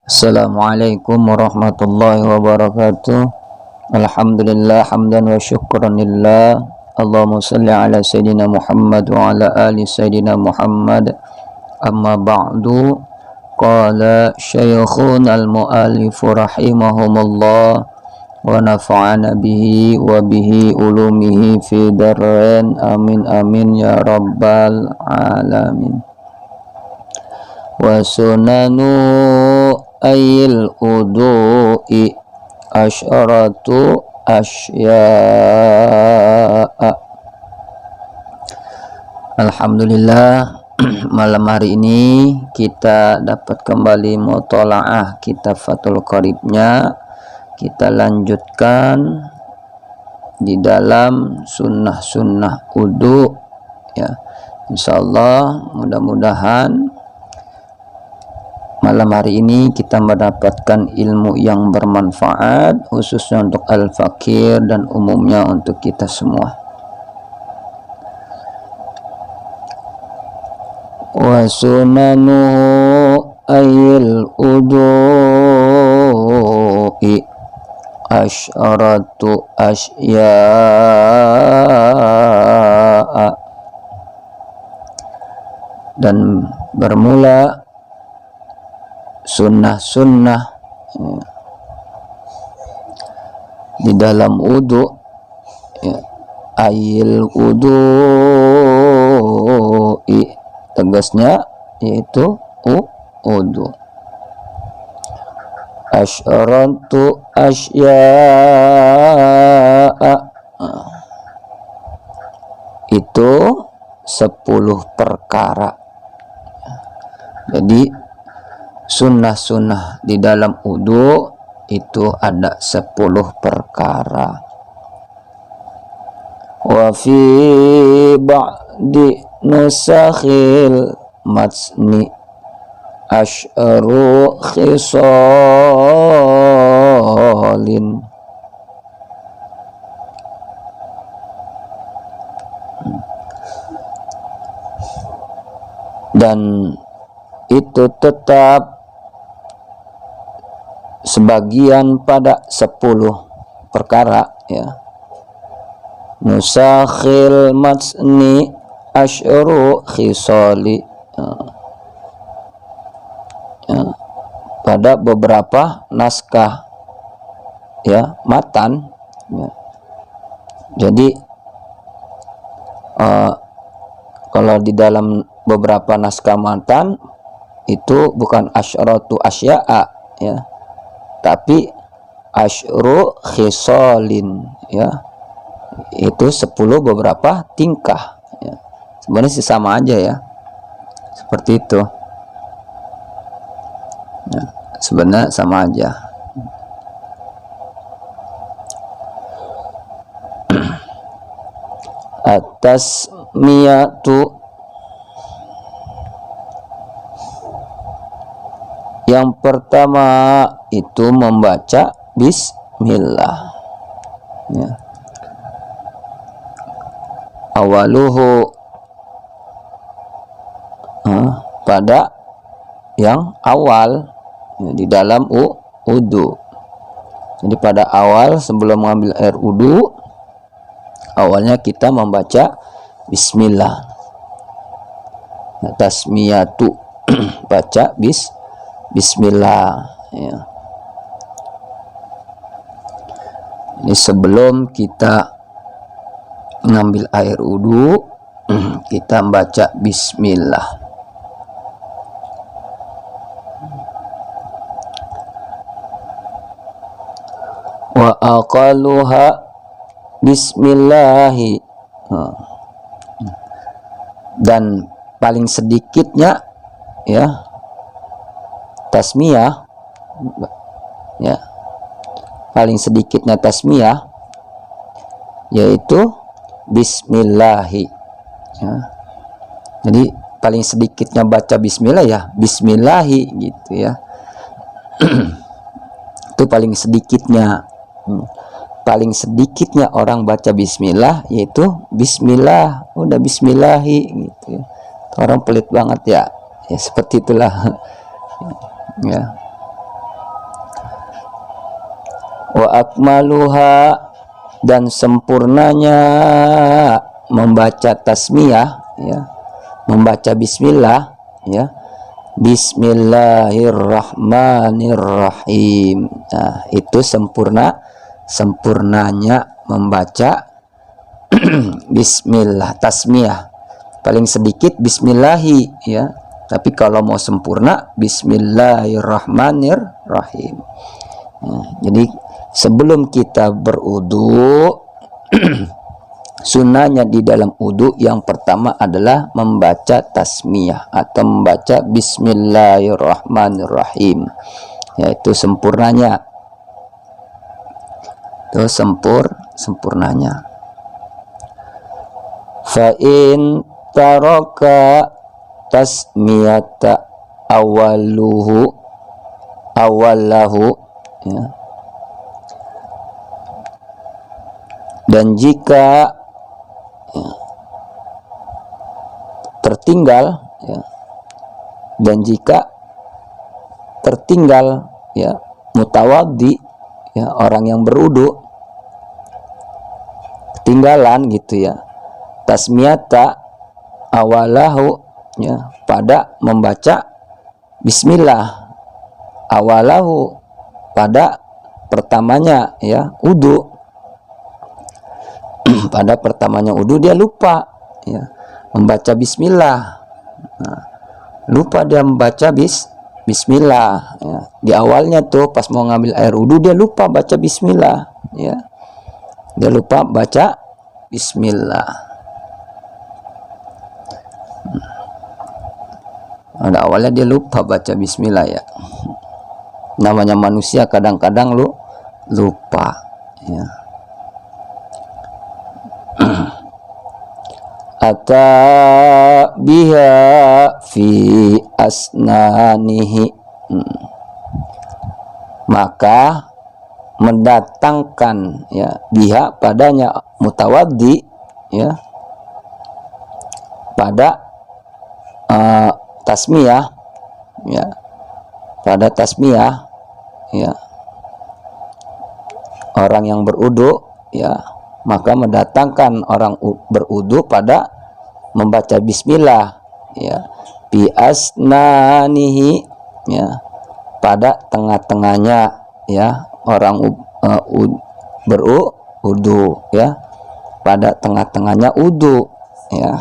Assalamualaikum warahmatullahi wabarakatuh. Alhamdulillah hamdan wa syukran lillah. Allahumma salli ala sayyidina Muhammad wa ala ali sayyidina Muhammad. Amma ba'du. Qala syaykhuna al-mu'allif rahimahumullah wa nafa'ana bihi wa bihi ulumihi fi darrain amin amin ya rabbal alamin. Wa sunanu ayil udu'i asyaratu asya'a. Alhamdulillah, malam hari ini kita dapat kembali mutola'ah kitab Fathul Qoribnya. Kita lanjutkan di dalam sunnah-sunnah wudu ya. Insyaallah mudah-mudahan malam hari ini kita mendapatkan ilmu yang bermanfaat, khususnya untuk al-fakir dan umumnya untuk kita semua. Wa sunanu ayil udu'i asyaratu asya'a. Dan bermula sunnah-sunnah ya, di dalam wudu ya, ayil wudu'i tegasnya yaitu wudu. Asyaratu asya'a itu 10 perkara. Jadi sunnah-sunnah di dalam wudu itu ada 10 perkara. Wa fi ba'di nusakhil matni asy'aru khisalin. Dan itu tetap sebagian pada 10 perkara ya. Nusakhil matni asy'aru khisali ya. Pada beberapa naskah ya matan ya. Jadi kalau di dalam beberapa naskah matan itu bukan asy'aratu asya'a ya, tapi asy'ru khisalin ya, itu 10 beberapa tingkah ya. Sebenarnya sih sama aja ya, seperti itu ya, sebenarnya sama aja. At-tasmiyatu, yang pertama itu membaca bismillah ya. Awaluhu pada yang awal ya, di dalam wudu. Jadi pada awal sebelum mengambil air wudu, awalnya kita membaca bismillah. Nah, tasmiyatu baca bismillah ya. Ini sebelum kita mengambil air wudu kita membaca bismillah. Wa aqalluha bismillahi, dan paling sedikitnya ya tasmiyah ya, paling sedikitnya tasmiyah yaitu bismillahi ya. Jadi paling sedikitnya baca bismillah ya bismillahi gitu ya. Itu paling sedikitnya. Paling sedikitnya orang baca bismillah yaitu bismillah, udah bismillahi gitu ya. Orang pelit banget ya, ya seperti itulah ya. wa akmaluha, dan sempurnanya membaca tasmiyah, ya, membaca bismillah, ya, bismillahirrahmanirrahim. Nah, itu sempurnanya membaca bismillah, tasmiyah. Paling sedikit bismillahi, ya, tapi kalau mau sempurna bismillahirrahmanirrahim. Nah, jadi sebelum kita berudu sunnahnya di dalam wudu yang pertama adalah membaca tasmiyah atau membaca bismillahirrahmanirrahim, yaitu sempurnanya, itu sempurnanya. Fa in taraka tasmiyata awalahu, ya. Dan jika, ya, tertinggal, ya, dan jika tertinggal, ya, mutawaddi, ya, orang yang berudu ketinggalan gitu, ya, tasmiyata awalahu, ya, pada membaca bismillah, awalahu, pada pertamanya, ya, wudu. Pada pertamanya wudu dia lupa, ya, membaca bismillah. Nah, lupa dia membaca bismillah, ya. Di awalnya tuh pas mau ngambil air wudu dia lupa baca bismillah, ya, dia lupa baca bismillah. Pada awalnya dia lupa baca bismillah, ya. Namanya manusia kadang-kadang lupa, ya. Ata biha fi asnanihi, maka mendatangkan, ya, biha padanya mutawaddi, ya, pada tasmiyah, ya, pada tasmiyah, ya, orang yang berudu, ya, maka mendatangkan orang berudu pada membaca bismillah, ya, bi asnanihi, ya, pada tengah-tengahnya, ya, orang berudu, ya, pada tengah-tengahnya wudu, ya.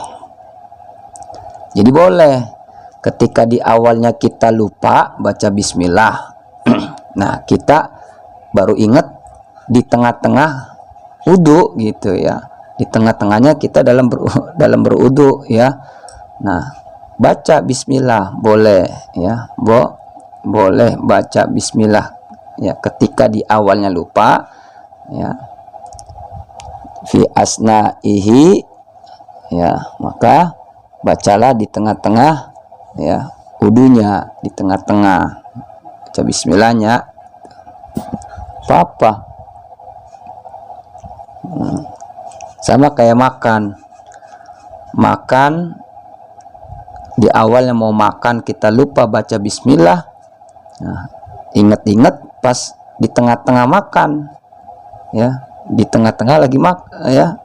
Jadi boleh ketika di awalnya kita lupa baca bismillah, nah kita baru ingat di tengah-tengah wudu gitu, ya, di tengah-tengahnya kita dalam berudu, ya. Nah, baca bismillah boleh, ya, boleh baca bismillah, ya, ketika di awalnya lupa, ya, fi asnaihi, ya, maka bacalah di tengah-tengah, ya, wudunya, di tengah-tengah baca bismillahnya, apa-apa. Sama kayak makan di awalnya mau makan kita lupa baca bismillah, nah, inget-inget pas di tengah-tengah makan, ya, di tengah-tengah lagi ya,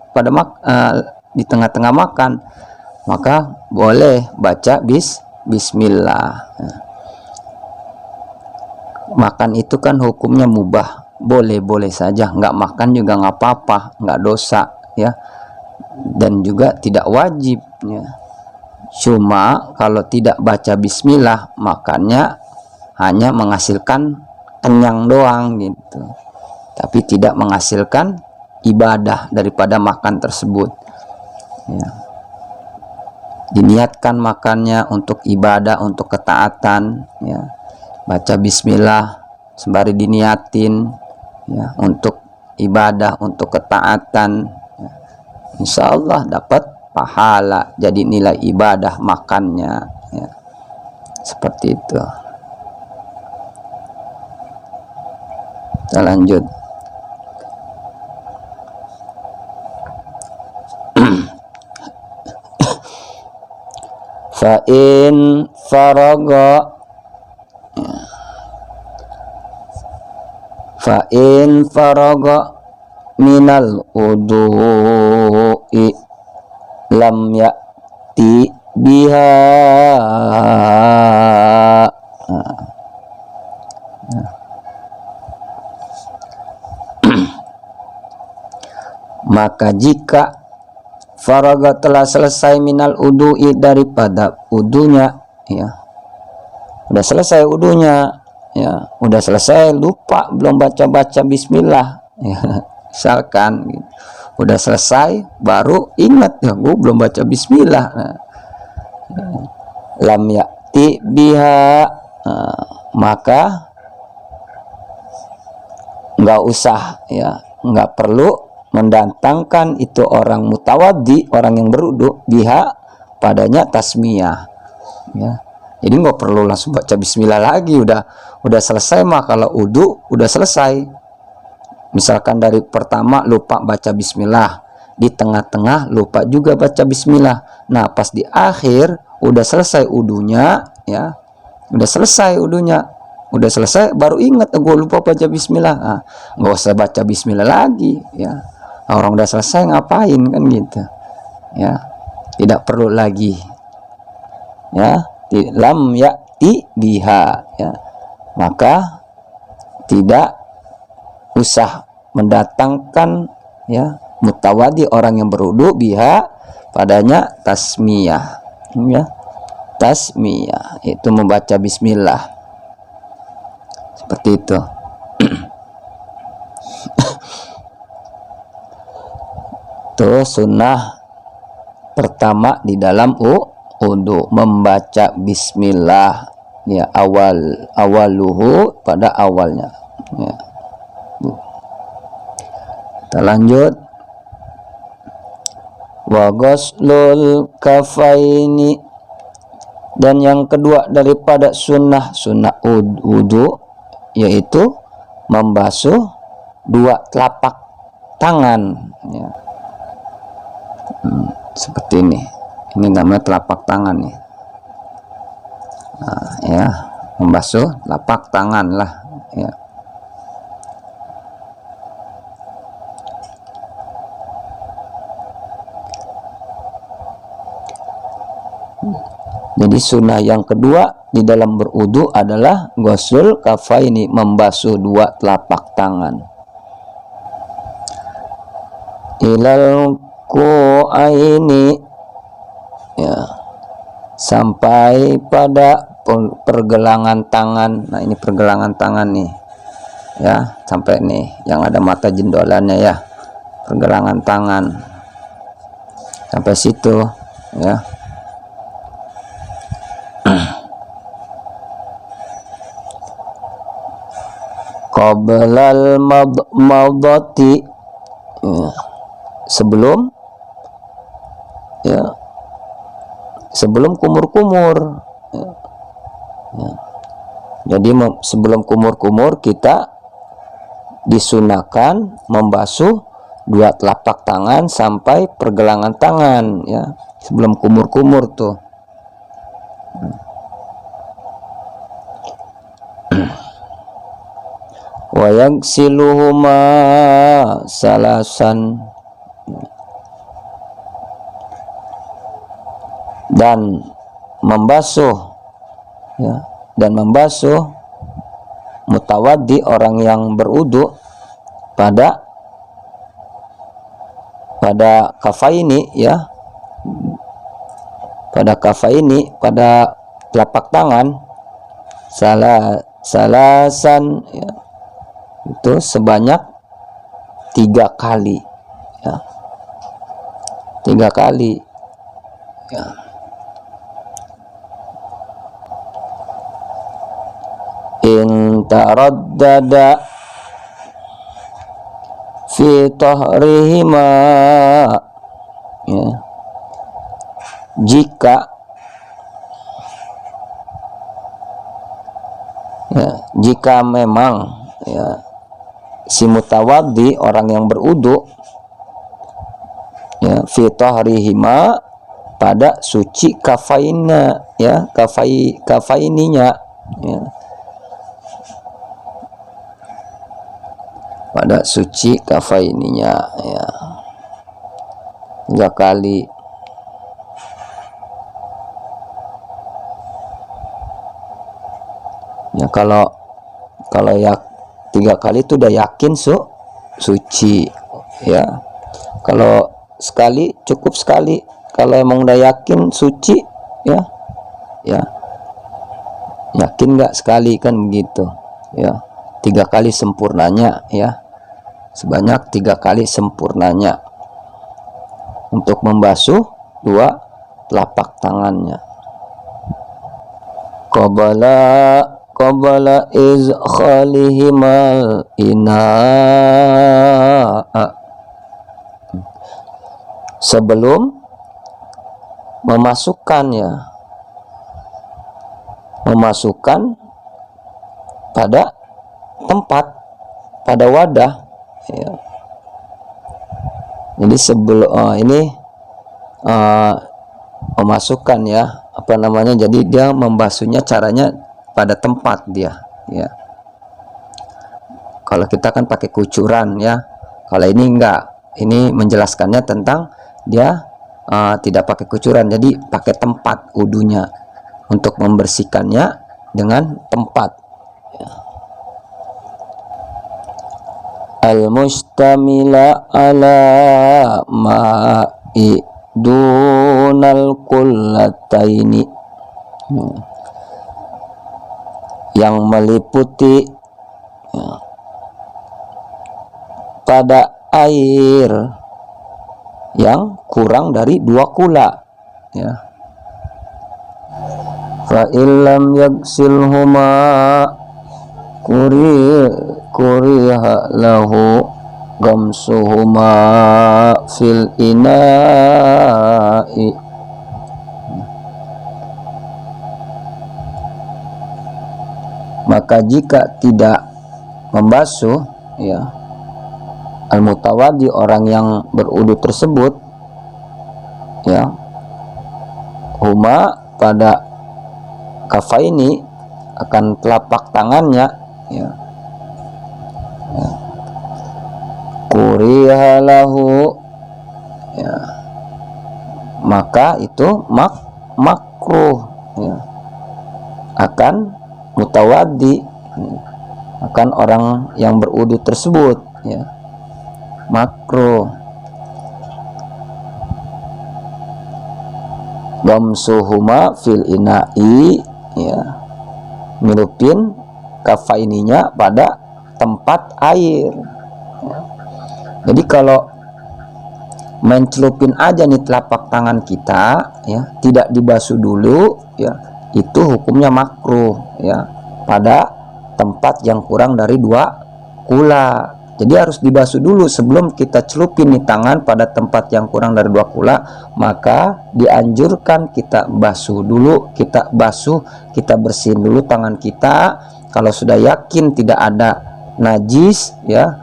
di tengah-tengah makan, maka boleh baca bismillah. Makan itu kan hukumnya mubah, boleh-boleh saja, nggak makan juga nggak apa-apa, nggak dosa, ya, dan juga tidak wajib, ya. Cuma kalau tidak baca bismillah makannya hanya menghasilkan kenyang doang gitu, tapi tidak menghasilkan ibadah daripada makan tersebut, ya. Diniatkan makannya untuk ibadah, untuk ketaatan, ya, baca bismillah sembari diniatin, ya, untuk ibadah, untuk ketaatan, ya. Insya Allah dapat pahala, jadi nilai ibadah makannya, ya. Seperti itu. Kita lanjut. Fa in faraga, fa in faraga minal udu'i lam ya'ti biha. Maka jika faraga telah selesai minal udu'i daripada udunya, ya, udah selesai udunya, ya, udah selesai, lupa belum baca bismillah, ya, misalkan gitu. Udah selesai baru ingat, ya, gue belum baca bismillah. Nah, lam ya'ti biha, maka nggak usah, ya, nggak perlu mendatangkan itu orang mutawaddi, orang yang berudu, biha padanya tasmiyah, ya. Jadi nggak perlu langsung baca bismillah lagi, udah selesai mah. Kalau udu udah selesai, misalkan dari pertama lupa baca bismillah, di tengah-tengah lupa juga baca bismillah, nah pas di akhir udah selesai udunya, ya, udah selesai udunya, udah selesai baru ingat, gue lupa baca bismillah. Nah, nggak usah baca bismillah lagi, ya. Orang udah selesai ngapain kan gitu, ya, tidak perlu lagi, ya. Lam ya'ti biha, ya, maka tidak usah mendatangkan, ya, mutawadi orang yang berudu biha padanya tasmiyah, ya. Tasmiyah itu membaca bismillah seperti itu. Itu sunnah pertama di dalam wudu, membaca bismillah, ya, awaluhu pada awalnya, ya. Kita lanjut. Wa ghuslul kafaini, dan yang kedua daripada sunnah wudu yaitu membasuh dua telapak tangan, ya. Seperti ini namanya telapak tangan, ya. Nah, ya, membasuh telapak tangan lah, ya. Jadi sunnah yang kedua di dalam berudu adalah ghuslul kafaini, membasuh dua telapak tangan. Ilal ku'aini, ya, sampai pada pergelangan tangan. Nah, ini pergelangan tangan nih, ya, sampai nih yang ada mata jendolannya, ya, pergelangan tangan sampai situ, ya. Qablal madmadati, ya, sebelum kumur-kumur, ya. Ya. Jadi sebelum kumur-kumur kita disunahkan membasuh dua telapak tangan sampai pergelangan tangan, ya, sebelum kumur-kumur tuh. Wa yaghsiluhuma salasan, dan membasuh, ya, dan membasuh mutawaddi orang yang berudu pada kafaini, ya, pada kafaini, pada telapak tangan, salasan, ya, itu sebanyak 3 kali, ya, 3 kali, ya. In taraddada fi tahrihima, ya, jika memang, ya, si mutawaddi orang yang berudu, ya, fi tahrihima pada suci kafaina, ya, kafaininya, ya, pada suci kafaininya, ya, 3 kali. Ya, kalau ya 3 kali itu udah yakin suci, ya. Kalau sekali cukup sekali. Kalau emang udah yakin suci, ya yakin nggak sekali, kan begitu, ya. 3 kali sempurnanya, ya, sebanyak 3 kali sempurnanya untuk membasuh 2 telapak tangannya. Qabala izkhalihimal ina'a, sebelum memasukkan pada tempat, pada wadah, ya. Jadi sebelum memasukkan, ya, apa namanya, jadi dia membasuhnya caranya pada tempat dia, ya. Kalau kita kan pakai kucuran, ya. Kalau ini enggak, ini menjelaskannya tentang dia tidak pakai kucuran, jadi pakai tempat wudunya untuk membersihkannya dengan tempat, ya. Al-mustamila ala ma'i dunal kullataini, yang meliputi, ya, pada air yang kurang dari 2 kula, ya. Fa illam yaksilhuma kuriha lahu gamsuhuma fil ina'i, maka jika tidak membasuh, ya, al-mutawaddi, orang yang berudu tersebut, ya, huma pada kafaini, akan telapak tangannya, ya, kuriha lahu, ya, maka itu makruh, ya, akan mutawaddi, akan orang yang berudu tersebut, ya, makruh. Gamsuhuma fil ina'i, ya, nyelupin kafaininya pada tempat air, ya. Jadi kalau main celupin aja nih telapak tangan kita, ya, tidak dibasuh dulu, ya, itu hukumnya makruh, ya, pada tempat yang kurang dari 2 kula. Jadi harus dibasuh dulu sebelum kita celupin nih tangan pada tempat yang kurang dari 2 kula, maka dianjurkan kita basuh dulu, kita bersihin dulu tangan kita. Kalau sudah yakin tidak ada najis, ya,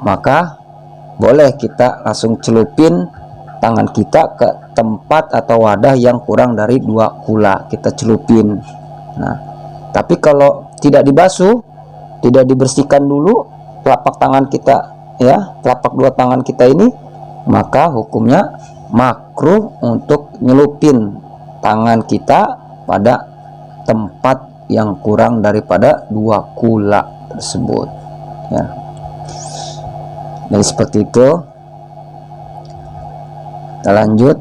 maka boleh kita langsung celupin tangan kita ke tempat atau wadah yang kurang dari 2 kula, kita celupin. Nah, tapi kalau tidak dibasuh, tidak dibersihkan dulu telapak tangan kita, ya, telapak 2 tangan kita ini, maka hukumnya makruh untuk nyelupin tangan kita pada tempat yang kurang daripada 2 kula tersebut, ya. Jadi seperti itu. Kita lanjut.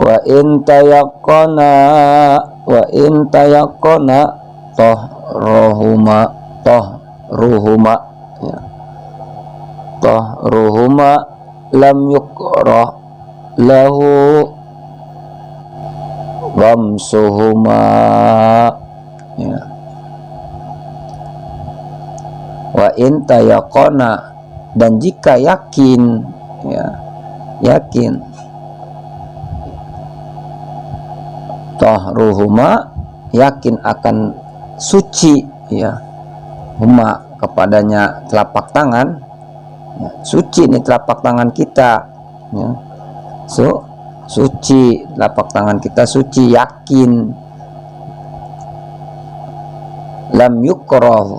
Wa in tayaqqana tahruhuma, ya, tahruhuma lam yukrah lahu gamsuhuma, ya. Wa in tayaqqana, dan jika yakin, ya, yakin, tahruhuma, yakin akan suci, ya, huma kepadanya telapak tangan, ya, suci nih telapak tangan kita, ya, suci telapak tangan kita, suci, yakin. lam yukrah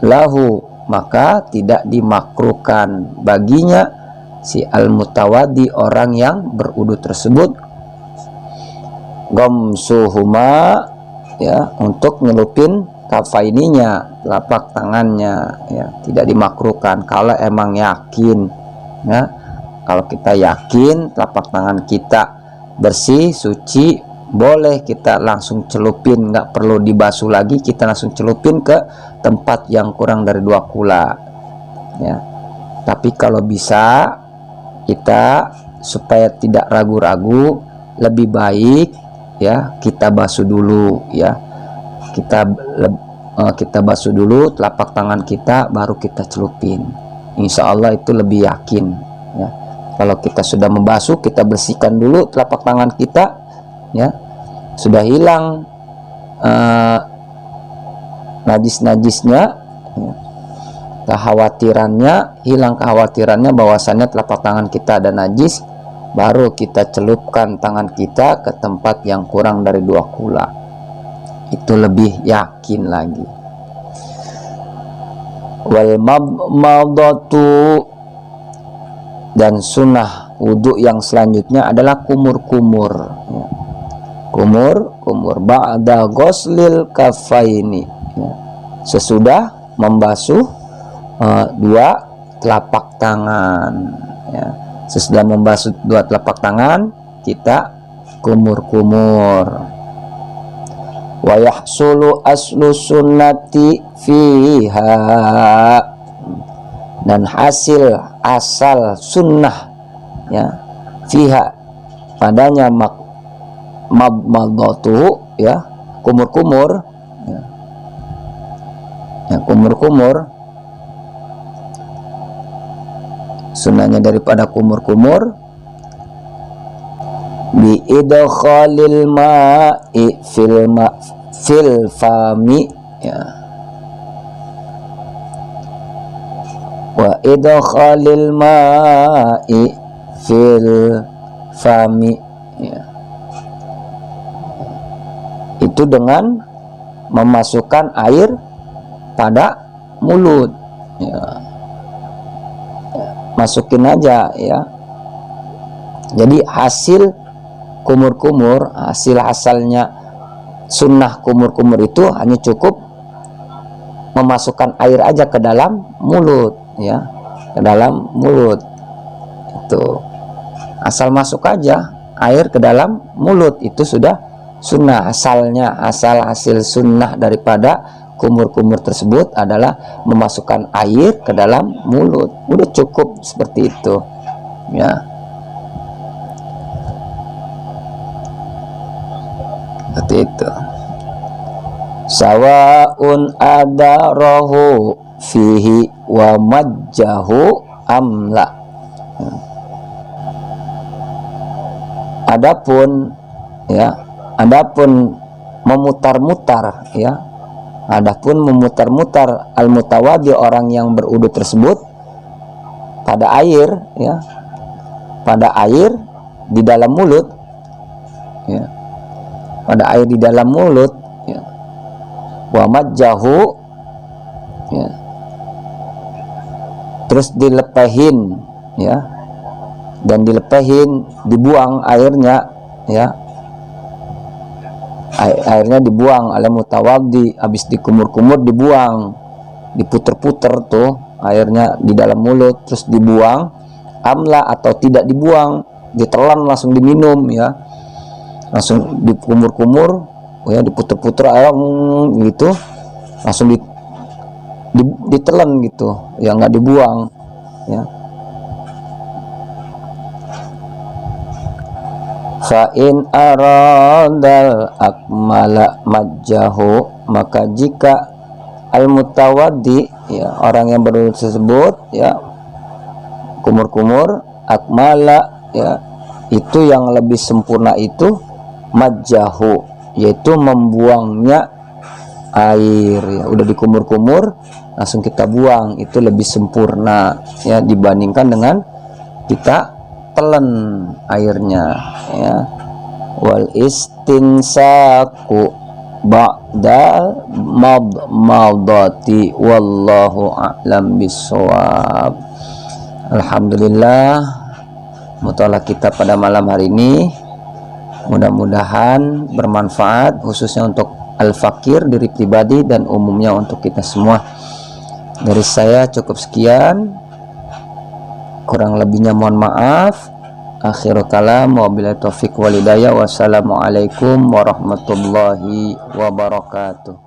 lahu, maka tidak dimakruhkan baginya si al-mutawaddi, orang yang berudu tersebut, gomsuhuma, ya, untuk nyelupin kafaininya, telapak tangannya, ya, tidak dimakruhkan kalau emang yakin, ya. Kalau kita yakin telapak tangan kita bersih, suci, boleh kita langsung celupin, nggak perlu dibasuh lagi, kita langsung celupin ke tempat yang kurang dari 2 kula, ya. Tapi kalau bisa, kita supaya tidak ragu-ragu, lebih baik, ya, kita basuh dulu, ya, kita basuh dulu telapak tangan kita, baru kita celupin. Insya Allah itu lebih yakin, ya. Kalau kita sudah membasuh, kita bersihkan dulu telapak tangan kita, ya, sudah hilang najis-najisnya, ya, hilang kekhawatirannya bahwasannya telapak tangan kita ada najis, baru kita celupkan tangan kita ke tempat yang kurang dari 2 kula. Itu lebih yakin lagi. Wal madmadatu, dan sunnah wudhu yang selanjutnya adalah kumur-kumur, ya. Kumur ba'da ghuslil kafaini, ya, sesudah membasuh 2 telapak tangan, ya. Sesudah membasuh 2 telapak tangan, kita kumur-kumur. Wa yahsulu aslu sunnati fiha, dan hasil asal sunnah, ya, fiha, padanya madmadatu, ya, kumur-kumur, ya. Ya, kumur-kumur, sunnahnya daripada kumur-kumur, bi idkhalil ma'i fil fami, ya, wa idkhalil ma'i fil fami, ya, itu dengan memasukkan air pada mulut, ya. Masukin aja, ya. Jadi hasil kumur-kumur, hasil asalnya sunnah kumur-kumur itu hanya cukup memasukkan air aja ke dalam mulut, ya, ke dalam mulut. Itu asal masuk aja air ke dalam mulut, itu sudah sunnah asalnya. Asal hasil sunnah daripada kumur-kumur tersebut adalah memasukkan air ke dalam mulut. Udah cukup seperti itu, ya. Seperti itu. Sawaun adarahu fihi wa majjahu amla. Adapun, ya, adapun memutar-mutar, ya, adapun memutar-mutar al-mutawaddi, orang yang berudu tersebut, pada air, ya, pada air di dalam mulut, ya, pada air di dalam mulut, ya, wa majjahu, ya, terus dilepehin, ya, dan dilepehin, dibuang airnya, ya, airnya dibuang oleh mutawaddi, habis dikumur-kumur dibuang, diputer-puter tuh airnya di dalam mulut, terus dibuang, amla atau tidak dibuang, ditelan langsung diminum, ya, langsung dikumur-kumur, ya, diputer-puter air gitu, langsung ditelan gitu, ya, nggak dibuang, ya. Fa in aradal akmala majjahu, maka jika al-mutawaddi, ya, orang yang berudu tersebut, ya, kumur-kumur, akmala, ya, itu yang lebih sempurna itu majjahu, yaitu membuangnya air, ya, udah dikumur-kumur langsung kita buang, itu lebih sempurna, ya, dibandingkan dengan kita telan airnya, ya. Wal istinsaku ba'da madmadati wallahu a'lam bissawab. Alhamdulillah, mutolak kita pada malam hari ini mudah-mudahan bermanfaat, khususnya untuk al-fakir, diri pribadi, dan umumnya untuk kita semua. Dari saya cukup sekian, kurang lebihnya mohon maaf. Akhirul kalam, wabillahi taufiq wal hidayah. Wassalamualaikum warahmatullahi wabarakatuh.